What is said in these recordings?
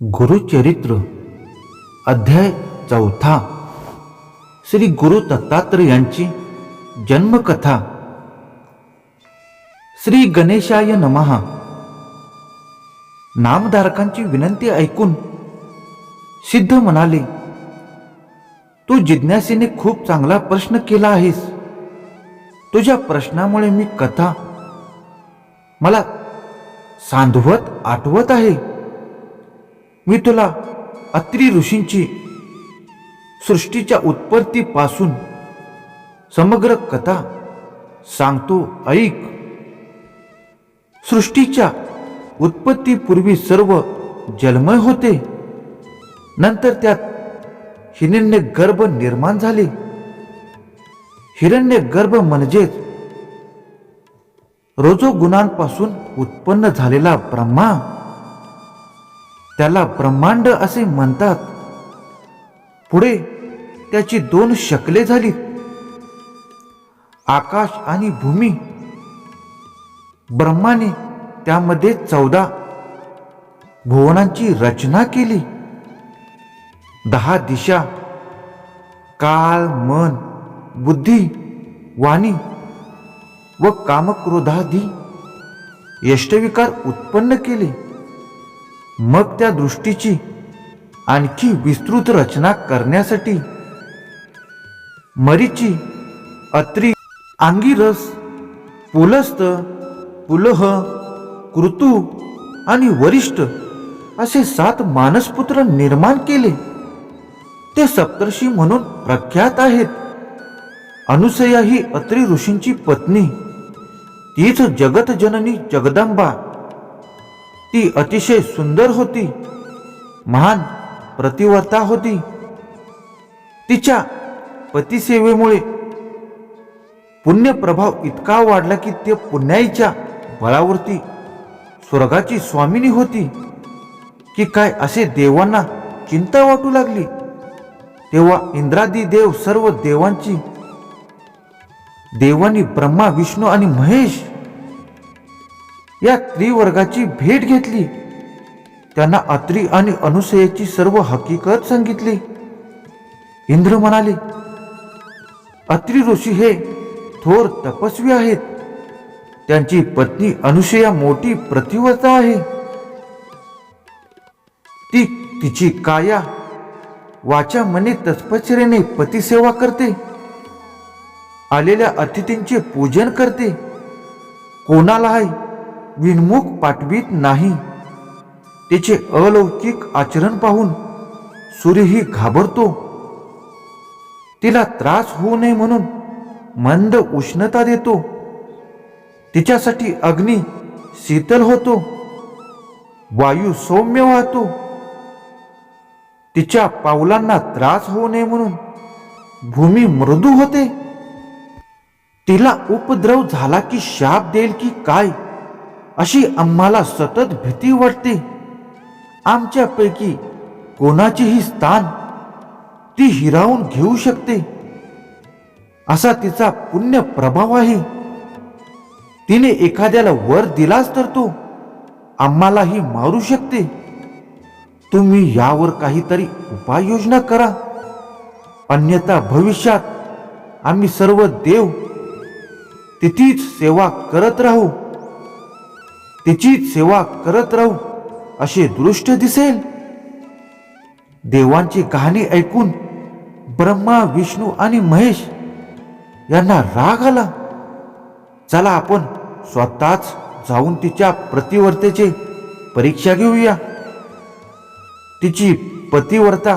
गुरुचरित्र अध्याय 4 श्री गुरु दत्तात्रय यांची जन्मकथा। श्री गणेशाय नमः। नामधारकांची विनंती ऐकून सिद्ध म्हणाले, तू जिज्ञासेने खूप चांगला प्रश्न केला आहेस। तुझ्या प्रश्नामुळे मी कथा मला सांधवत आठवत आहे। मी तुला अत्री ऋषींची सृष्टीच्या उत्पत्तीपासून समग्र कथा सांगतो, ऐक। सृष्टीच्या उत्पत्तीपूर्वी सर्व जलमय होते। नंतर त्यात हिरण्यगर्भ निर्माण झाले। हिरण्यगर्भ म्हणजेच रजोगुणांपासून उत्पन्न झालेला ब्रह्मा। त्याला ब्रह्मांड असे म्हणतात। पुढे त्याची दोन शकले झाली, आकाश आणि भूमी। ब्रह्माने त्यामध्ये 14 भुवनांची रचना केली। 10 दिशा, काल, मन, बुद्धी, वाणी व कामक्रोधादी यष्टविकार उत्पन्न केले। मग त्या दृष्टीची आणखी विस्तृत रचना करण्यासाठी मरीची, अत्री, अंगिरस, पुलस्त, पुलह, कृतु आणि वरिष्ठ असे 7 मानसपुत्र निर्माण केले। ते सप्तर्षी म्हणून प्रख्यात आहेत। अनुसया ही अत्री ऋषींची पत्नी। तीच जगतजननी जगदंबा। ती अतिशय सुंदर होती, महान प्रतिवर्ता होती। तिच्या पतिसेवेमुळे पुण्यप्रभाव इतका वाढला की ते पुण्याईच्या बळावरती स्वर्गाची स्वामिनी होती की काय असे देवांना चिंता वाटू लागली। तेव्हा इंद्रादी देव, सर्व देवांनी ब्रह्मा, विष्णू आणि महेश या त्रिवर्गाची भेट घेतली। त्यांना अत्री आणि अनुसयेची सर्व हकीकत सांगितली। इंद्र म्हणाले, अत्री ऋषी हे थोर तपस्वी आहेत। त्यांची पत्नी अनुसया मोठी प्रतिव्रता आहे। ती तिची काया, वाचा, मने तपश्चर्येने पतिसेवा करते। आलेल्या अतिथींचे पूजन करते। कोणालाही विनमुख पाठवीत नाही। तिचे अलौकिक आचरण पाहून सूर्यही घाबरतो। तिला त्रास होऊ नये म्हणून मंद उष्णता देतो। तिच्यासाठी अग्नी शीतल होतो, वायू सौम्य वाहतो। तिच्या पावलांना त्रास होऊ नये म्हणून भूमी मृदू होते। तिला उपद्रव झाला की शाप देईल की काय अशी आम्हाला सतत भीती वाटते। आमच्यापैकी कोणाचेही स्थान ती हिरावून घेऊ शकते, असा तिचा पुण्य प्रभाव आहे। तिने एखाद्याला वर दिलाच तर तो आम्हालाही मारू शकते। तुम्ही यावर काहीतरी उपाययोजना करा, अन्यथा भविष्यात आम्ही सर्व देव तिचीच सेवा करत राहू असे दृष्ट दिसेल। देवांची कहाणी ऐकून ब्रह्मा, विष्णू आणि महेश यांना राग आला। चला आपण स्वतःच जाऊन तिच्या प्रतिवर्तेची परीक्षा घेऊया। तिची पतिव्रता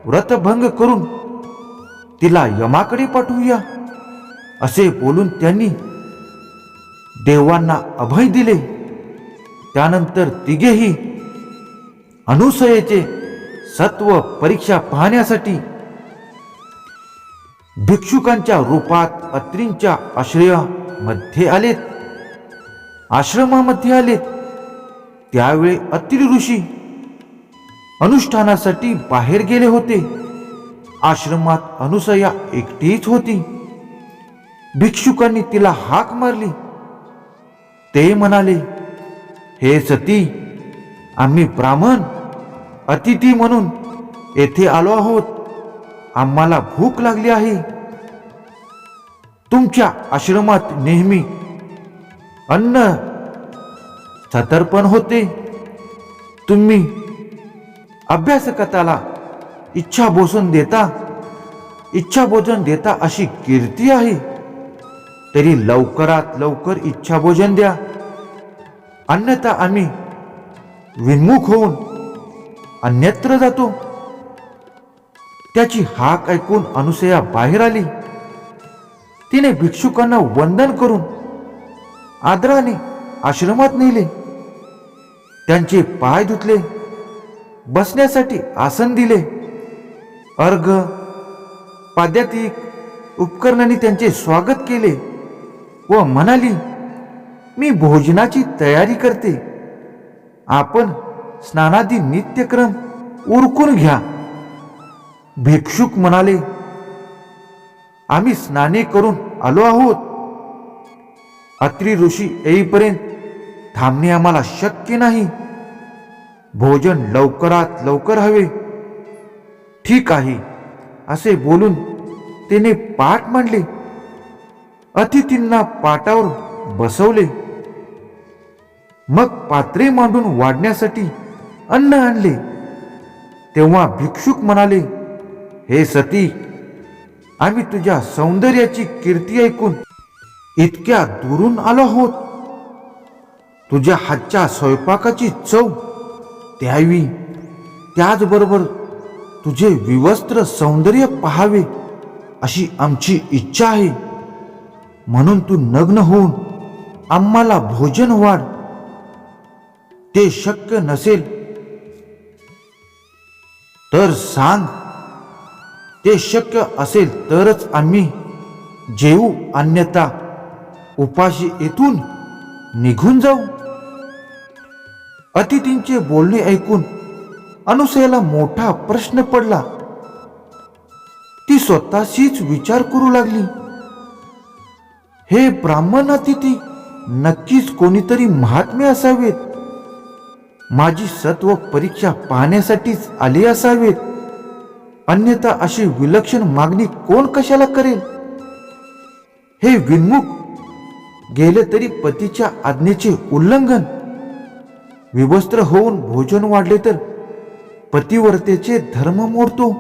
व्रतभंग करून तिला यमाकडे पाठवूया, असे बोलून त्यांनी देवांना अभय दिले। त्यानंतर तिघेही अनुसयेचे सत्व परीक्षा पाहण्यासाठी भिक्षुकांच्या रूपात अत्रींच्या आश्रमामध्ये आलेत। त्यावेळी अत्री ऋषी अनुष्ठानासाठी बाहेर गेले होते। आश्रमात अनुसया एकटीच होती। भिक्षुकांनी तिला हाक मारली। ते म्हणाले, हे सती, आम्ही ब्राह्मण अतिथी म्हणून येथे आलो आहोत. आम्हाला भूक लागली आहे. तुमच्या आश्रमात नेहमी अन्न सतर्पण होते. तुम्ही अभ्यासकताला इच्छा भोजन देता अशी कीर्ती आहे. तरी लवकरात लवकर इच्छा भोजन द्या, अन्यथा आम्ही विन्मुख होऊन अन्यत्र जातो. त्याची हाक ऐकून अनुसया बाहेर आली. तिने भिक्षुकांना वंदन करून आदराने आश्रमात नेले. त्यांचे पाय धुतले, बसण्यासाठी आसन दिले. अर्घ पाद्यातिक उपकरणांनी त्यांचे स्वागत केले व म्हणाली, मी भोजनाची तयारी करते. आपण स्नानादी नित्यक्रम उरकून घ्या. भिक्षुक म्हणाले, आम्ही स्नाने करून आलो आहोत. अत्री ऋषी येईपर्यंत थांबणे आम्हाला शक्य नाही. भोजन लवकरात लवकर हवे. ठीक आहे असे बोलून तिने पाट मांडले. अतिथींना पाटावर बसवले. मग पात्रे मांडून वाढण्यासाठी अन्न आणले. तेव्हा भिक्षुक म्हणाले, हे सती, आम्ही तुझ्या सौंदर्याची कीर्ती ऐकून इतक्या दुरून आलो आहोत. तुझ्या हातच्या स्वयंपाकाची चव द्यावी, त्याचबरोबर तुझे विवस्त्र सौंदर्य पाहावे अशी आमची इच्छा आहे. म्हणून तू नग्न होऊन आम्हाला भोजन वाढ. ते शक्य नसेल तर सांग. ते शक्य असेल तरच आम्ही जेवू, अन्यथा उपाशी येथून निघून जाऊ. अतिथींचे बोलणे ऐकून अनुसयाला मोठा प्रश्न पडला. ती स्वतःशीच विचार करू लागली, हे ब्राह्मण अतिथी नक्कीच कोणीतरी महात्मे असावेत. माझी सत्व परीक्षा पाहण्यासाठीच आले असावेत. अन्यथा अशी विलक्षण मागणी कोण कशाला करेल. हे विन्मुख गेले तरी पतीच्या आज्ञेचे उल्लंघन. विवस्त्र होऊन भोजन वाढले तर पतिव्रतेचे धर्म मोडतो.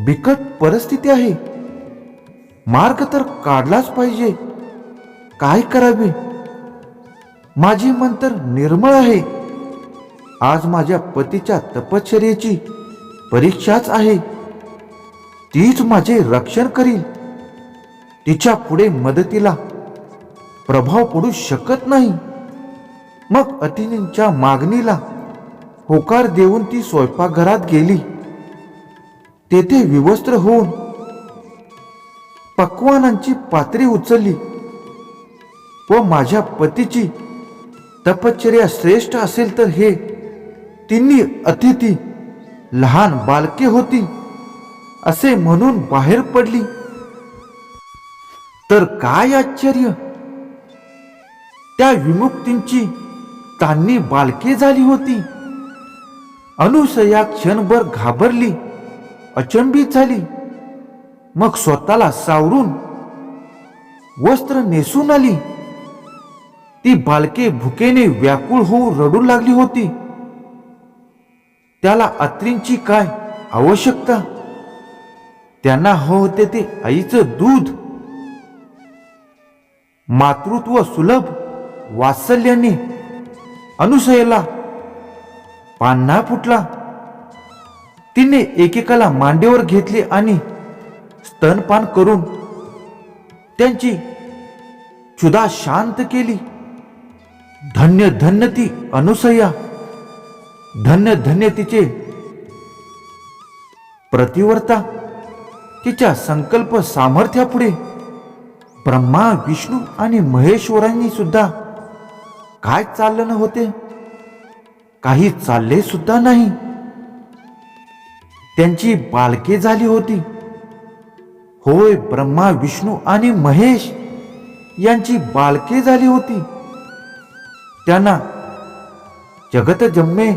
बिकट परिस्थिती आहे. मार्ग तर काढलाच पाहिजे. काय करावे. माझे मन तर निर्मळ आहे. आज माझ्या पतीच्या तपश्चर्येची परीक्षाच आहे. तीच माझे रक्षण करील. तिच्या पुढे मदतीला प्रभाव पडू शकत नाही. मग अतिथींच्या मागणीला होकार देऊन ती स्वयंपाकघरात गेली. तेथे विवस्त्र होऊन पक्वानांची पात्रे उचलली व माझ्या पतीची तपश्चर्या श्रेष्ठ असेल तर हे तिन्ही अतिथी लहान बालके होती असे म्हणून बाहेर पडली. तर काय आश्चर्य, त्या विमुक्तींची तान्ही बालके झाली होती. अनुसया क्षणभर घाबरली, अचंबित झाली. मग स्वतःला सावरून वस्त्र नेसून आली. ती बालके भुकेने व्याकुळ होऊ रडू लागली होती. त्याला अत्रींची काय आवश्यकता. त्यांना होते ते आईचं दूध. मातृत्व सुलभ वात्सल्याने अनुसयेला पान्हा फुटला. तिने एकेकाला मांडीवर घेतले आणि स्तनपान करून त्यांची क्षुधा शांत केली. धन्य धन्य ती अनुसया. धन्य धन्य तिचे प्रतिवर्ता. तिच्या संकल्प सामर्थ्यापुढे ब्रह्मा, विष्णू आणि महेश्वरांनी सुद्धा काय चाललं न होते. काही चालले सुद्धा नाही. त्यांची बालके झाली होती. होय, ब्रह्मा, विष्णू आणि महेश यांची बालके झाली होती. त्यांना जगत जम्मे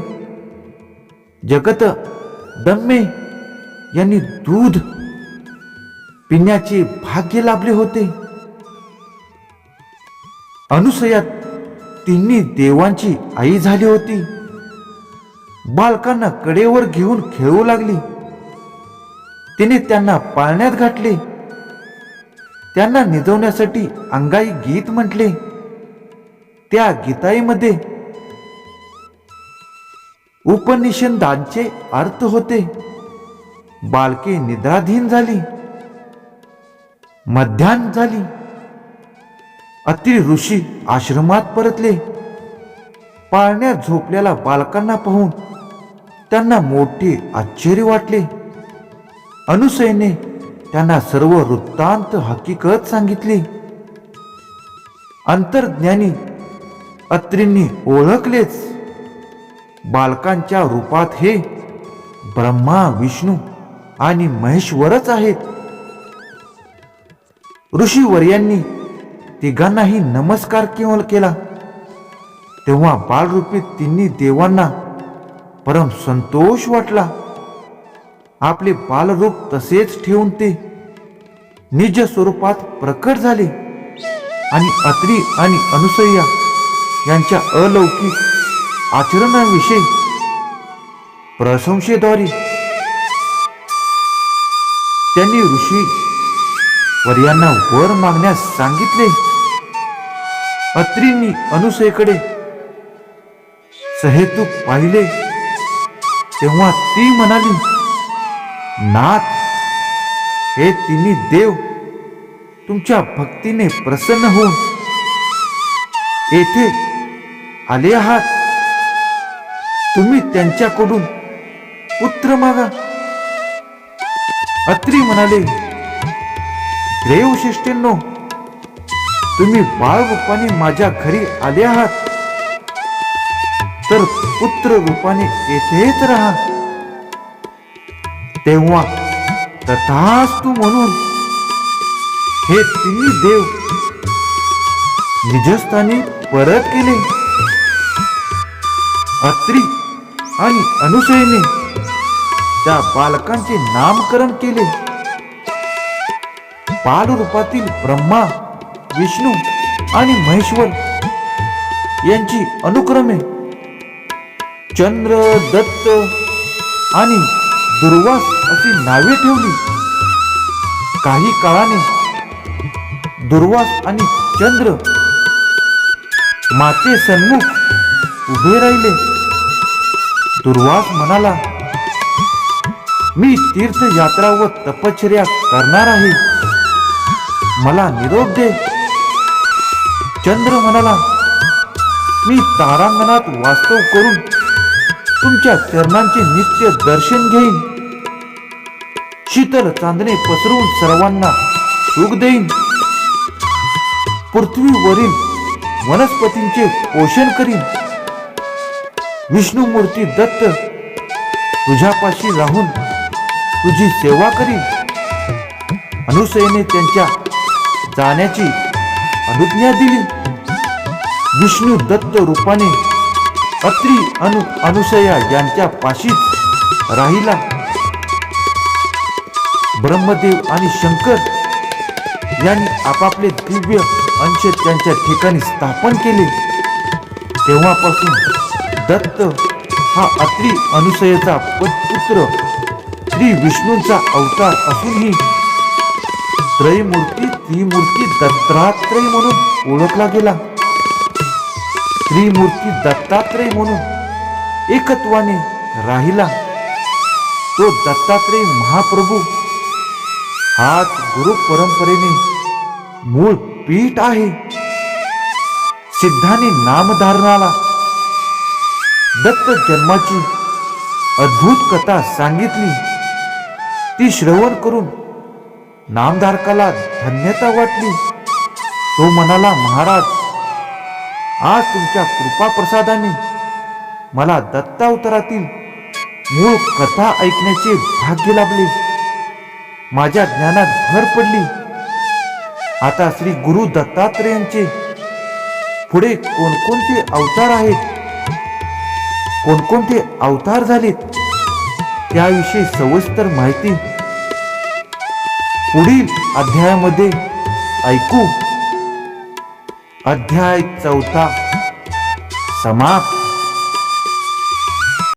जगदंबे यांनी दूध पिण्याचे भाग्य लाभले होते. अनुसया तिन्ही देवांची आई झाली होती. बालकांना कडेवर घेऊन खेळू लागली. तिने त्यांना पाळण्यात घातले. त्यांना निजवण्यासाठी अंगाई गीत म्हटले. त्या गीताईमध्ये उपनिषदांचे अर्थ होते. बालके निद्राधीन झाली. मध्यान्ह झाली. अत्रि ऋषी आश्रमात परतले. पाळण्यात झोपलेल्या बालकांना पाहून त्यांना मोठे आश्चर्य वाटले. अनुसयेने त्यांना सर्व वृत्तांत हकीकत सांगितली. अंतर्ज्ञानी अत्रींनी ओळखलेच. बालकांच्या रूपात हे ब्रह्मा, विष्णू आणि महेश्वरच आहेत. ऋषीवर्यांनी तिघांनाही नमस्कार केला. तेव्हा बालरूपी तिन्ही देवांना परम संतोष वाटला. आपले बालरूप तसेच ठेवून ते निज स्वरूपात प्रकट झाले आणि अत्रि आणि अनुसया यांच्या अलौकिक आचरणाविषयी प्रशंसेद्वारे त्यांनी ऋषी वर्यांना वर मागण्यास सांगितले. अत्रींनी अनुसयेकडे सहेतूक पाहिले. तेव्हा ती म्हणाली, नाथ, हे तिन्ही देव तुमच्या भक्तीने प्रसन्न होऊन येथे आले आहात. तुम्ही त्यांच्याकडून पुत्र मागा. अत्रि म्हणाले, देवश्रेष्ठींनो, तुम्ही बाळ रूपाने माझ्या घरी आले आहात तर पुत्र रूपाने येथेच राहा. तेव्हा तथास्तु म्हणून हे तिन्ही देव निजस्थानी परत केले. अत्रि आणि अनुसयेने त्या बालकांचे नामकरण केले. बालरूपातील ब्रह्मा, विष्णू आणि महेश्वर यांची अनुक्रमे चंद्र, दत्त आणि दुर्वास अशी नावे ठेवली. काही काळाने दुर्वास आणि चंद्र माते सन्मुख उभे राहिले. दुर्वास म्हणाला, मी तीर्थयात्रा व तपश्चर्या करणार आहे, मला निरोप दे. चंद्र म्हणाला, मी तारांगणात वास्तव करून तुमच्या चरणांचे नित्य दर्शन घेईन. शीतल चांदणे पसरवून सर्वांना सुख देईन. पृथ्वीवरील वनस्पतींचे पोषण करीन. विष्णुमूर्ती दत्त तुझ्यापाशी राहून तुझी सेवा करीन. अनुसयेने त्यांच्या जाण्याची अनुज्ञा दिली. विष्णू दत्त रूपाने अत्रि अनुसया यांच्या पाशीच राहिला. ब्रह्मदेव आणि शंकर यांनी आपापले दिव्य अंश त्यांच्या ठिकाणी स्थापन केले. तेव्हापासून दत्त हा अत्रि अनुसयेचा पुत्र श्री विष्णूंचा अवतार असूनही त्रिमूर्ती दत्तात्रय म्हणून ओळखला गेला. त्रिमूर्ती दत्तात्रय म्हणून एकत्वाने राहिला. तो दत्तात्रय महाप्रभू हाच गुरु परंपरेने मूळ पीठ आहे. सिद्धाने नामधारणाला दत्त जन्माची अद्भुत कथा सांगितली. ती श्रवण करून नामधारकाला धन्यता वाटली. तो म्हणाला, महाराज, आज तुमच्या कृपा प्रसादाने मला दत्तावतारातील मूळ कथा ऐकण्याचे भाग्य लाभले. माझ्या ज्ञानात भर पडली. आता श्री गुरु दत्तात्रेयांचे पुढे कोणकोणते अवतार आहेत, कोणकोणते अवतार झालेत त्याविषयी सविस्तर माहिती पुढील अध्यायामध्ये ऐकू. अध्याय 4 समाप्त.